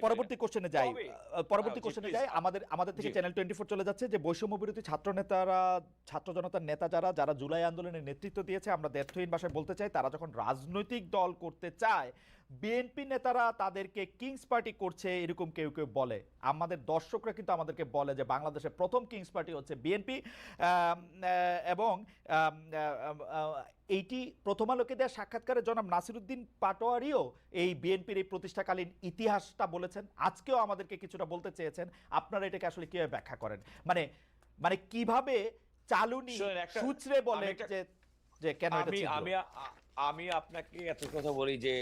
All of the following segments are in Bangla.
পরবর্তী কোশ্চেনে যাই। আমাদের থেকে চ্যানেল 24 চলে যাচ্ছে যে বৈষম্য বিরোধী ছাত্র নেতারা, ছাত্র জনতার নেতা যারা জুলাই আন্দোলনের নেতৃত্ব দিয়েছে, আমরা দ্ব্যর্থহীন ভাষায় বলতে চাই, তারা যখন রাজনৈতিক দল করতে চায়, বিএনপি নেতারা তাদেরকে কিংস পার্টি করছে এরকম কেউ কেউ বলে। আমাদের দর্শকরা কিন্তু আমাদেরকে বলে যে বাংলাদেশের প্রথম কিংস পার্টি হচ্ছে বিএনপি, এবং এইটি প্রথম আলোকে দেওয়া সাক্ষাৎকারে জনাব নাসিরউদ্দিন পাটোয়ারিও এই বিএনপির এই প্রতিষ্ঠাকালীন ইতিহাসটা বলেছেন, আজকেও আমাদেরকে কিছুটা বলতে চেয়েছেন। আপনারা এটাকে আসলে কিভাবে ব্যাখ্যা করেন? মানে কিভাবে চালুনি সূত্রে বলে যে কেন এটা ছিল? আমি আপনাকে এত কথা বলি যে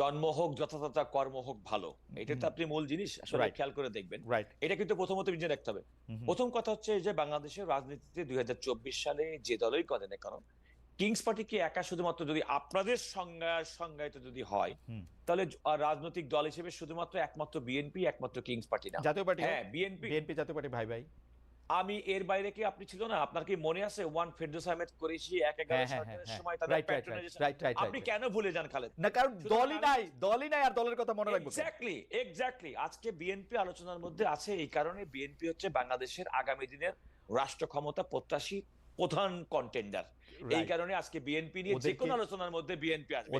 জন্ম হোক যথাযথ, কর্ম হোক ভালো, এটা তো আপনি মূল জিনিস আসলে খেয়াল করে দেখবেন। এটা কিন্তু প্রথমত বুঝে রাখতে হবে। প্রথম কথা হচ্ছে যে বাংলাদেশের রাজনীতিতে 2024 সালে যে দলই করে না কেন, কিংস পার্টি কি একা শুধুমাত্র যদি আপনাদের সংজ্ঞায়িত যদি হয়, তাহলে রাজনৈতিক দল হিসেবে শুধুমাত্র একমাত্র বিএনপি, একমাত্র কিংস পার্টি না, জাতীয় পার্টি। হ্যাঁ, বিএনপি জাতীয় পার্টি ভাই ভাই। আমি এর বাইরে কি আপনি ছিল না? আপনার কি মনে আছে ওয়ান ফেরদৌস আহমেদ করেছি 1/11 সরকারের সময় তাদের প্যাট্রোনাইজেশন? আপনি কেন ভুলে যান খালেদ? না, কারণ দলই নাই আর দলের কথা মনে রাখবো। এক্স্যাক্টলি আজকে বিএনপি আলোচনার মধ্যে আছে, এই কারণে বিএনপি হচ্ছে বাংলাদেশের আগামী দিনের রাষ্ট্র ক্ষমতা প্রত্যাশী প্রধান কন্টেন্ডার। এই কারণে আজকে বিএনপি নিয়ে যে কোনো আলোচনার মধ্যে বিএনপি আসবে।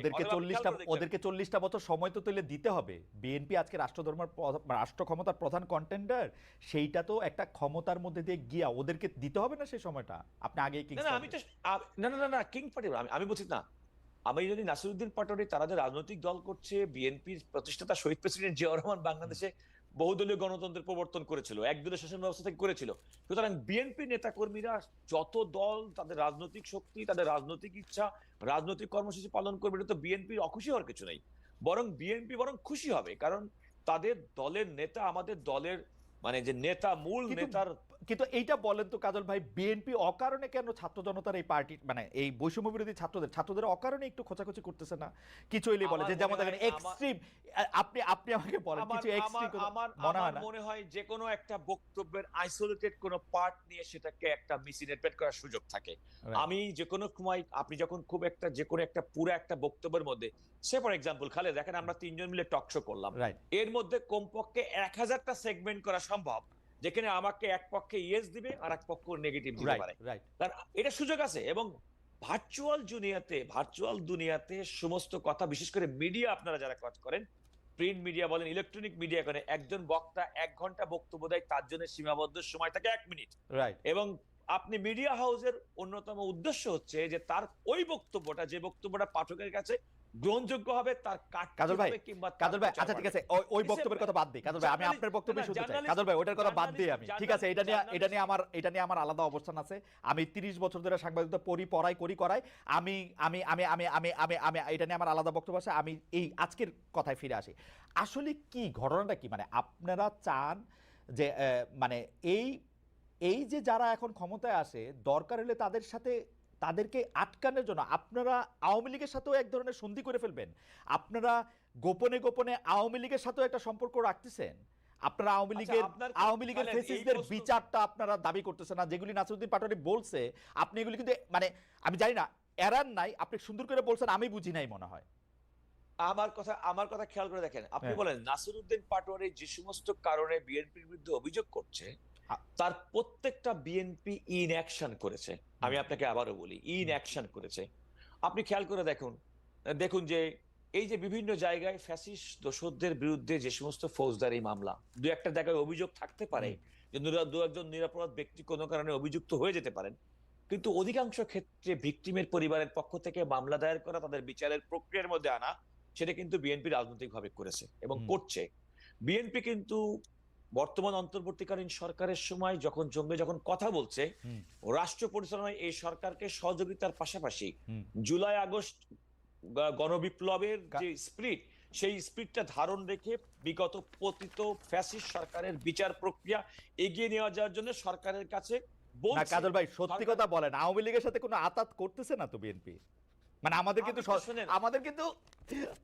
ওদেরকে 40টা বছর সময় তো তুলে দিতে হবে। বিএনপি আজকে রাষ্ট্র ক্ষমতার প্রধান কন্টেন্ডার, সেইটা তো একটা ক্ষমতার মধ্যে দিয়ে গিয়া ওদেরকে দিতে হবে না সেই সময়টা। আপনি আগে না কিং পার্টি আমি বলছি না। আমি যদি নাসিরউদ্দিন পাটোয়ারি তারা যে রাজনৈতিক দল করছে, বিএনপির প্রতিষ্ঠাতা শহীদ প্রেসিডেন্ট জিয়াউর রহমান বাংলাদেশে বহুদলীয় গণতন্ত্রের প্রবর্তন করেছিল, একদলীয় শাসন ব্যবস্থা থেকে করেছিল। সুতরাং বিএনপি নেতাকর্মীরা যত দল, তাদের রাজনৈতিক শক্তি, তাদের রাজনৈতিক ইচ্ছা, রাজনৈতিক কর্মসূচি পালন করবে, এটা তো বিএনপির অখুশি হওয়ার কিছু নেই। বিএনপি বরং খুশি হবে, কারণ তাদের দলের নেতা আমাদের দলের মানে যে নেতা, মূল নেতার। কিন্তু এইটা বলেন তো কাজল ভাই, বিএনপি অকারণে কেন ছাত্র জনতার এই পার্টি মানে এই বৈষম্য বিরোধী ছাত্রদের অকারণে একটু খোঁচাখুচি করতেছে না? কিছু হইলে বলে যে যেমন দেখেন এক্সট্রিম। আপনি আমাকে বলেন কিছু এক্সট্রিম আমার মনে হয় যে কোনো একটা বক্তব্যের আইসোলেটেড কোনো পার্ট নিয়ে সেটাকে একটা মিসইন্টারপ্রেট করার সুযোগ থাকে। আমি যে কোনো সময় আপনি যখন খুব একটা যে কোনো একটা পুরো একটা বক্তব্যের মধ্যে, সে ফর এক্সাম্পল খালেদ, দেখেন আমরা তিনজন মিলে টক শো করলাম, এর মধ্যে কমপক্ষে 1000টা সেগমেন্ট করা সম্ভব যেখানে আমাকে এক পক্ষে ইয়েস দিবে আর এক পক্ষ নেগেটিভ দিতে পারে। এটা সুযোগ আছে। এবং ভার্চুয়াল দুনিয়াতে সমস্ত কথা, বিশেষ করে মিডিয়া, আপনারা যারা কাজ করেন, প্রিন্ট মিডিয়া বলেন, ইলেকট্রনিক মিডিয়া করেন, একজন বক্তা 1 ঘন্টা বক্তব্য দেয়, তার জন্য সীমাবদ্ধ সময় থাকে 1 মিনিট। এবং আপনি মিডিয়া হাউসের অন্যতম উদ্দেশ্য হচ্ছে যে তার ওই বক্তব্যটা, যে বক্তব্যটা পাঠকের কাছে গ্রহণযোগ্য হবে, তার কাজল ভাই আচ্ছা ঠিক আছে, ওই বক্তব্যের কথা বাদ দিই কাজল ভাই, আমি আপনার বক্তব্য শুনতে চাই কাজল ভাই, ওটার কথা বাদ দিই আমি। ঠিক আছে, এটা নিয়ে আমার আলাদা অবস্থান আছে। আমি 30 বছর ধরে সাংবাদিকতা করাই। আমি আমি আমি আমি আমি আমি আমি এটা নিয়ে আমার আলাদা বক্তব্য আছে। আমি এই আজকের কথায় ফিরে আসি। আসলে কি ঘটনাটা কি, মানে আপনারা চান যে মানে এই যে যারা এখন ক্ষমতায় আসে, দরকার হলে তাদেরকে আটকানোর জন্য আপনারা আওয়ামী লীগের সাথেও এক ধরনের সন্ধি করে ফেলবেন? আপনারা গোপনে আওয়ামী লীগের সাথেও একটা সম্পর্ক রাখতেছেন? আপনারা আওয়ামী লীগের ফেসিস্টদের বিচারটা আপনারা দাবি করতেছেন না, যেগুলি নাসিরউদ্দিন পাটোয়ারি বলছে, আপনি এগুলি কিন্তু মানে আমি জানি না এরান নাই, আপনি সুন্দর করে বলছেন, আমি বুঝি নাই মনে হয়। আমার কথা খেয়াল করে দেখেন, আপনি বলেন নাসিরউদ্দিন পাটোয়ারি যে সমস্ত কারণে বিএনপির বিরুদ্ধে অভিযোগ করছে, তার প্রত্যেকটা বিএনপি ইন অ্যাকশন করেছে। আমি আপনাকে আবারও বলি, ইন অ্যাকশন করেছে। আপনি খেয়াল করে দেখুন যে এই যে বিভিন্ন জায়গায় ফ্যাসিস্ট দোসরদের বিরুদ্ধে যে সমস্ত ফৌজদারি মামলা, দু একটা জায়গায় অভিযোগ থাকতে পারে যে দু একজন নিরপরাধ ব্যক্তি কোনো কারণে অভিযুক্ত হয়ে যেতে পারেন, কিন্তু অধিকাংশ ক্ষেত্রে ভিকটিমের পরিবারের পক্ষ থেকে মামলা দায়ের করা, তাদের বিচারের প্রক্রিয়ার মধ্যে আনা, সেটা কিন্তু বিএনপি রাজনৈতিকভাবে করেছে এবং করছে। বিএনপি কিন্তু বর্তমান অন্তর্বর্তীকালীন সরকারের সময় যখন কথা বলছে, রাষ্ট্র পরিচালনায় এই সরকারকে সহযোগিতার পাশাপাশি জুলাই আগস্ট গণবিপ্লবের যে স্পিরিট, সেই স্পিরিটটা ধারণ রেখে বিগত পতিত ফ্যাসিস্ট সরকারের বিচার প্রক্রিয়া এগিয়ে নেওয়া যাওয়ার জন্য সরকারের কাছে বলছে। কাজল ভাই সত্যি কথা বলেন, আওয়ামী লীগের সাথে কোনো আতাত করতেছে না তো বিএনপি? মানে আমাদের কিন্তু আপনি তো শোনেন,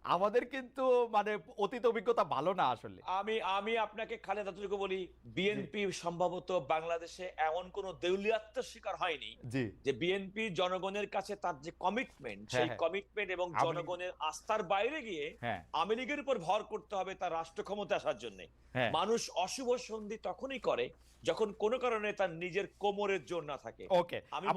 আমাদের কিন্তু মানে অতীত অভিজ্ঞতা ভালো না আসলে। আমি আপনাকে খালেদ এতটুকু বলি, বিএনপি সম্ভবত বাংলাদেশে এমন কোন দেউলিয়াত্বের শিকার হয়নি জি। যে বিএনপি জনগণের কাছে তার যে কমিটমেন্ট, হ্যাঁ, সেই হ্যাঁ। কমিটমেন্ট এবং আওয়ামী লীগ- জনগণের আস্থার বাইরে গিয়ে হ্যাঁ, আওয়ামী লীগের উপর ভর করতে হবে তার রাষ্ট্র ক্ষমতা আসার জন্য। হ্যাঁ। মানুষ অশুভ সন্ধি তখনই করে যখন কোনো কারণে তার নিজের কোমরের জোর না থাকে। ওকে। আমি